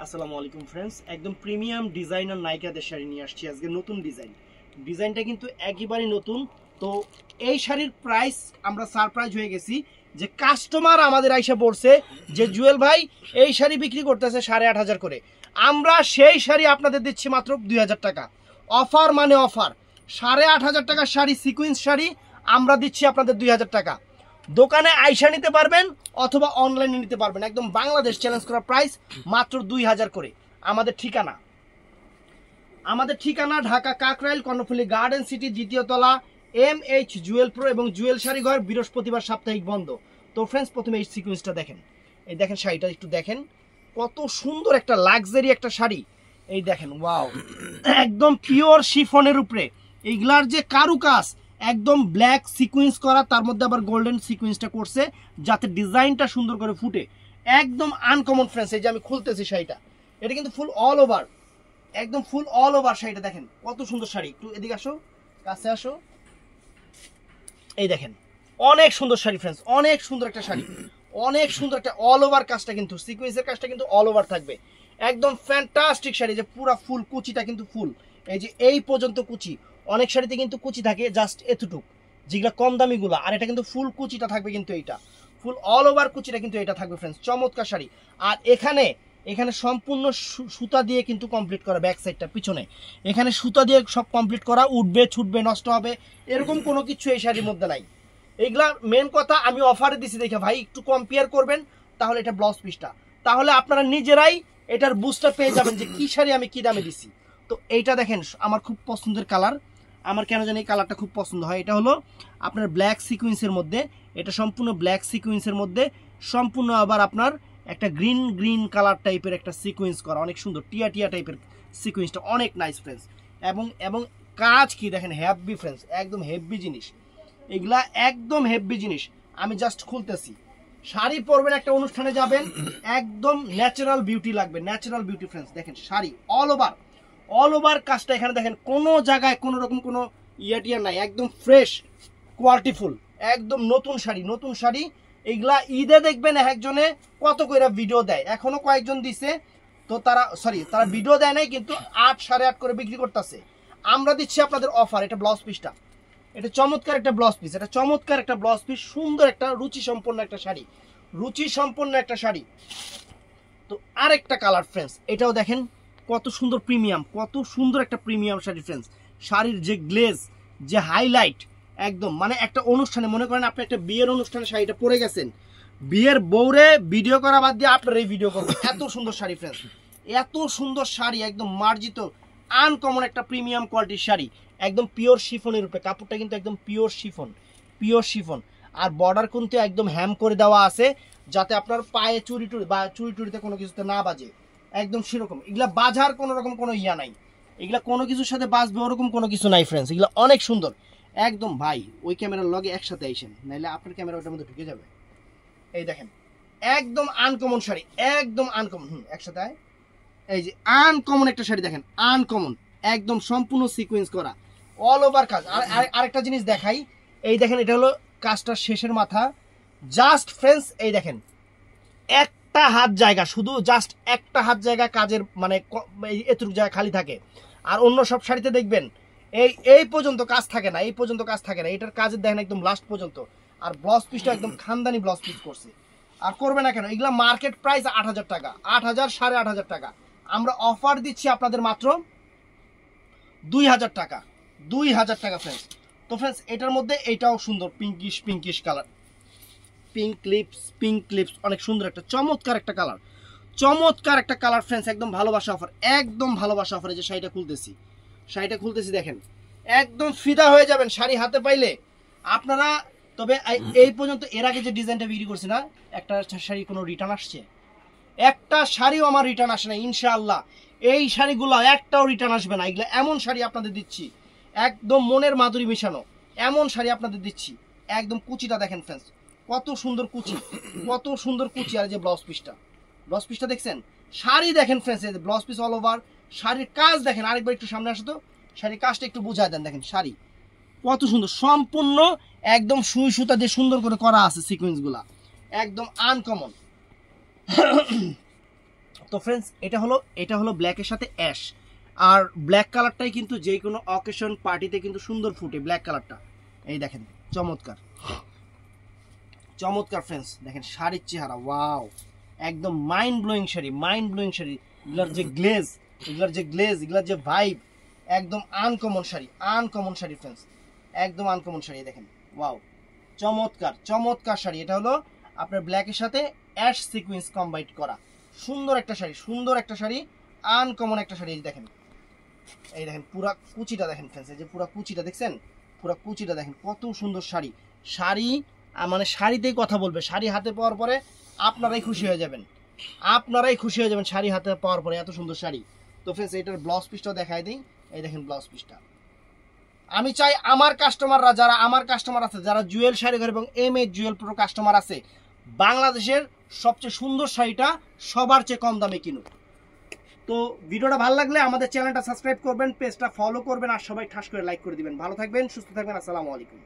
আসসালামু আলাইকুম ফ্রেন্ডস, একদম প্রিমিয়াম ডিজাইনার নায়িকাদের শাড়ি নিয়ে আসছি আজকে। নতুন ডিজাইনটা কিন্তু একেবারেই নতুন। তো এই শাড়ির প্রাইস আমরা সারপ্রাইজ হয়ে গেছি যে কাস্টমার আমাদের আইসা পড়ছে যে জুয়েল ভাই এই শাড়ি বিক্রি করতেছে 8,500 করে। আমরা সেই শাড়ি আপনাদের দিচ্ছি মাত্র 2,000 টাকা। অফার মানে অফার, 8,500 টাকার শাড়ি, সিকুয়েন্স শাড়ি আমরা দিচ্ছি আপনাদের 2,000 টাকা। দোকানে আইসা নিতে পারবেন অথবা অনলাইনে নিতে পারবেন। একদম বাংলাদেশ চ্যালেঞ্জ করা প্রাইস মাত্র 2,000 করে। আমাদের ঠিকানা ঢাকা কাকরাইল কর্ণফুলী গার্ডেন সিটি, দ্বিতীয় তলা, MH জুয়েল প্রো এবং জুয়েল শাড়ি ঘর। বৃহস্পতিবার সাপ্তাহিক বন্ধ। তো ফ্রেন্ডস, প্রথমে এই সিকুয়েন্সটা দেখেন। এই দেখেন শাড়িটা একটু দেখেন, কত সুন্দর একটা লাক্সারি একটা শাড়ি। এই দেখেন, ওয়াও, একদম পিওর শিফনের উপরে এইগুলার যে কারুকাজ, একদম ব্ল্যাক সিকুয়েন্স করা, তার মধ্যে আবার গোল্ডেন সিকুয়েন্সটা করছে যাতে ডিজাইনটা সুন্দর করে ফুটে। একদম আনকমন ফ্রেন্ডস। এই যে আমি খুলতেছি শাড়িটা, এটা কিন্তু ফুল অল ওভার, একদম ফুল অল ওভার শাড়িটা দেখেন কত সুন্দর শাড়ি। একটু এদিকে আসো, কাছে আসো। এই দেখেন অনেক সুন্দর শাড়ি ফ্রেন্ডস, অনেক সুন্দর একটা শাড়ি, অনেক সুন্দর একটা অল ওভার কাজটা, কিন্তু সিকুয়েন্সের কাজটা কিন্তু অল ওভার থাকবে। একদম ফ্যান্টাস্টিক শাড়ি, যে পুরো ফুল কুচিটা কিন্তু ফুল, এই যে এই পর্যন্ত কুচি। অনেক শাড়িতে কিন্তু কুচি থাকে জাস্ট এতটুক, যেগুলো কম দামিগুলো, আর এটা কিন্তু ফুল কুচিটা থাকবে, কিন্তু এইটা ফুল অল ওভার কুচিটা কিন্তু এটা থাকবে ফ্রেন্ডস। চমৎকার শাড়ি। আর এখানে সম্পূর্ণ সুতা দিয়ে কিন্তু কমপ্লিট করা, ব্যাক সাইডটা পিছনে এখানে সুতা দিয়ে সব কমপ্লিট করা। উঠবে, ছুটবে, নষ্ট হবে এরকম কোনো কিছু এই শাড়ির মধ্যে নাই। এইগুলা মেন কথা, আমি অফারে দিছি দেখে ভাই একটু কম্পেয়ার করবেন, তাহলে এটা ব্লাউজ পিসটা, তাহলে আপনারা নিজেরাই এটার বুস্টটা পেয়ে যাবেন যে কি শাড়ি আমি কি দামে দিছি। তো এইটা দেখেন, আমার খুব পছন্দের কালার, আমার কেন জানি এই কালারটা খুব পছন্দ হয়। এটা হলো আপনার ব্ল্যাক সিকুয়েন্সের মধ্যে, এটা সম্পূর্ণ ব্ল্যাক সিকুয়েন্সের মধ্যে, সম্পূর্ণ আবার আপনার একটা গ্রিন কালার টাইপের একটা সিকুয়েন্স করা, অনেক সুন্দর টিয়া টিয়া টাইপের সিকুয়েন্সটা, অনেক নাইস ফ্রেন্ডস। এবং কাজ কি দেখেন, হেভি ফ্রেন্ডস, একদম হেভি জিনিস, এগুলা একদম হেভি জিনিস। আমি জাস্ট খুলতেছি। শাড়ি পরবেন, একটা অনুষ্ঠানে যাবেন, একদম ন্যাচারাল বিউটি লাগবে, ন্যাচারাল বিউটি ফ্রেন্ডস। দেখেন শাড়ি অল ওভার কাজটা, এখানে দেখেন কোনো জায়গায় কোনো রকম কোনো টিয়া নাই, একদম ফ্রেশ কোয়ালিটিফুল, একদম নতুন শাড়ি। এইগুলা ঈদে দেখবেন একজনে কত করে ভিডিও দেয়, এখনো কয়েকজন দিছে, তো তারা ভিডিও দেয় নাই, কিন্তু 8, 8.5 করে বিক্রি করতেছে। আমরা দিচ্ছি আপনাদের অফার। এটা ব্লাউজ পিসটা, এটা চমৎকার একটা ব্লাউজ পিস, এটা চমৎকার একটা ব্লাউজ পিস, সুন্দর একটা রুচি সম্পন্ন একটা শাড়ি। তো আরেকটা কালার ফ্রেন্ডস, এটাও দেখেন কত সুন্দর প্রিমিয়াম, কত সুন্দর একটা প্রিমিয়াম শাড়ি ফ্রেন্ডস। শাড়ির যে গ্লেজ, যে হাইলাইট, একদম মানে একটা অনুষ্ঠানে, মনে করেন আপনি একটা বিয়ের অনুষ্ঠানে শাড়িটা পরে গেছেন, বিয়ের বউরে ভিডিও করা বাদ দিয়ে আপনার এই ভিডিও করবেন, এত সুন্দর শাড়ি ফ্রেন্ডস, এত সুন্দর শাড়ি, একদম মার্জিত আনকমন একটা প্রিমিয়াম কোয়ালিটির শাড়ি, একদম পিওর শিফনের উপরে। কাপড়টা কিন্তু একদম পিওর শিফন। আর বর্ডার কিন্তু একদম হ্যাম করে দেওয়া আছে, যাতে আপনার পায়ে চুরি বা চুরিতে কোনো কিছুতে না বাজে, একদম সেরকম। এগুলা বাজার কোনো রকম কোনো ইয়া নাই, এগুলা কোনো কিছুর সাথে বাজবে ওরকম কোনো কিছু নাই ফ্রেন্ডস। এগুলা অনেক সুন্দর একদম। ভাই ওই ক্যামেরার লগে একসাথে আইসেন, নাইলে আপনার ক্যামেরা ওটার মধ্যে ঢুকে যাবে। এই দেখেন একদম আনকমন শাড়ি, একদম আনকমন। একসাথে আয়। এই যে আনকমন একটা শাড়ি দেখেন, আনকমন, একদম সম্পূর্ণ সিকোয়েন্স করা, অল ওভার কাজ। আর আরেকটা জিনিস দেখাই, এই দেখেন এটা হলো কাজটা শেষের মাথা, জাস্ট ফ্রেন্ডস এই দেখেন একটা হাত জায়গা, শুধু জাস্ট একটা হাত জায়গা কাজের, মানে এতটুকু জায়গা খালি থাকে। আর অন্য সব শাড়িতে দেখবেন এই পর্যন্ত কাজ থাকে না, এটার কাজের দেখেন একদম লাস্ট পর্যন্ত। আর ব্লাউজ পিসটা একদম খানদানি ব্লাউজ পিস করছে। আর করবে না কেন, এগুলা মার্কেট প্রাইস 8,000 টাকা, 8,000, 8,500 টাকা। আমরা অফার দিচ্ছি আপনাদের মাত্র 2,000 টাকা, 2,000 টাকা ফ্রেন্ডস। তো ফ্রেন্ডস, এটার মধ্যে এটাও সুন্দর পিঙ্কিশ কালার, পিঙ্ক লিপস, অনেক সুন্দর একটা চমৎকার একটা কালার ফ্রেন্ডস। একদম ভালোবাসা অফার, একদম ভালোবাসা অফার। এই যে শাড়িটা খুলতেছি দেখেন, একদম ফিদা হয়ে যাবেন শাড়ি হাতে পাইলে আপনারা। তবে এই পর্যন্ত এর আগে যে ডিজাইনটা বিক্রি করছি না, একটা শাড়ি কোনো রিটার্ন আসছে? একটা শাড়িও আমার রিটার্ন আসে না ইনশাআল্লাহ। এই শাড়িগুলো একটাও রিটার্ন আসবে না। এগুলো এমন শাড়ি আপনাদের দিচ্ছি, একদম মনের মাধুরী মিশানো এমন শাড়ি আপনাদের দিচ্ছি। একদম কুচিটা দেখেন ফ্রেন্ডস, কত সুন্দর কুচি। আর যে ব্লাউজ পিসটা দেখছেন, শাড়ি দেখেন ফ্রেন্ডস, এই যে ব্লাউজ পিস অল ওভার, শাড়ির কাজ দেখেন। আরেকবার একটু সামনে আসো তো, শাড়ির কাজটা একটু বুঝায় দেন। দেখেন শাড়ি কত সুন্দর, সম্পূর্ণ একদম সুই সুতা দিয়ে সুন্দর করে করা আছে সিকোয়েন্স গুলা, একদম আনকমন। তো ফ্রেন্ডস এটা হলো ব্ল্যাকের সাথে অ্যাশ। আর ব্ল্যাক কালারটাই কিন্তু যে কোনো অকেশন পার্টিতে কিন্তু সুন্দর ফুটে ব্ল্যাক কালারটা। এই দেখেন চমৎকার চমৎকার ফ্রেন্ডস, দেখেন শাড়ির চেহারা, ওয়াও একদম mind blowing sari, mind blowing sari. এগুলার যে গ্লেজ, এগুলার যে ভাইব, একদম আনকমন শাড়ি ফ্রেন্ডস, একদম আনকমন শাড়ি। দেখেন ওয়াও চমৎকার চমৎকার শাড়ি। এটা হলো আপনার ব্ল্যাকের সাথে অ্যাশ সিকোয়েন্স কম্বাইন করা সুন্দর একটা শাড়ি, আনকমন একটা শাড়ি। এই দেখেন পুরা কুচিটা দেখেন ফ্রেন্ডস, এই যে পুরা কুচিটা দেখছেন, পুরা কুচিটা দেখেন কত সুন্দর শাড়ি। মানে শাড়িতেই কথা বলবে, শাড়ি হাতে পাওয়ার পরে আপনারাই খুশি হয়ে যাবেন শাড়ি হাতে পাওয়ার পরে, এত সুন্দর শাড়ি। তো ফ্রেন্ডস এটার ব্লাউজ পিসটাও দেখাই দিই। এই দেখেন ব্লাউজ পিসটা। আমি চাই আমার কাস্টমার আছে যারা জুয়েল শাড়িঘর এবং MH জুয়েল প্রো কাস্টমার আছে, বাংলাদেশের সবচেয়ে সুন্দর শাড়িটা সবার চেয়ে কম দামে কিনুক। তো ভিডিওটা ভালো লাগলে আমাদের চ্যানেলটা সাবস্ক্রাইব করবেন, পেজটা ফলো করবেন, আর সবাই ঠাস করে লাইক করে দিবেন। ভালো থাকবেন, সুস্থ থাকবেন, আসসালামু আলাইকুম।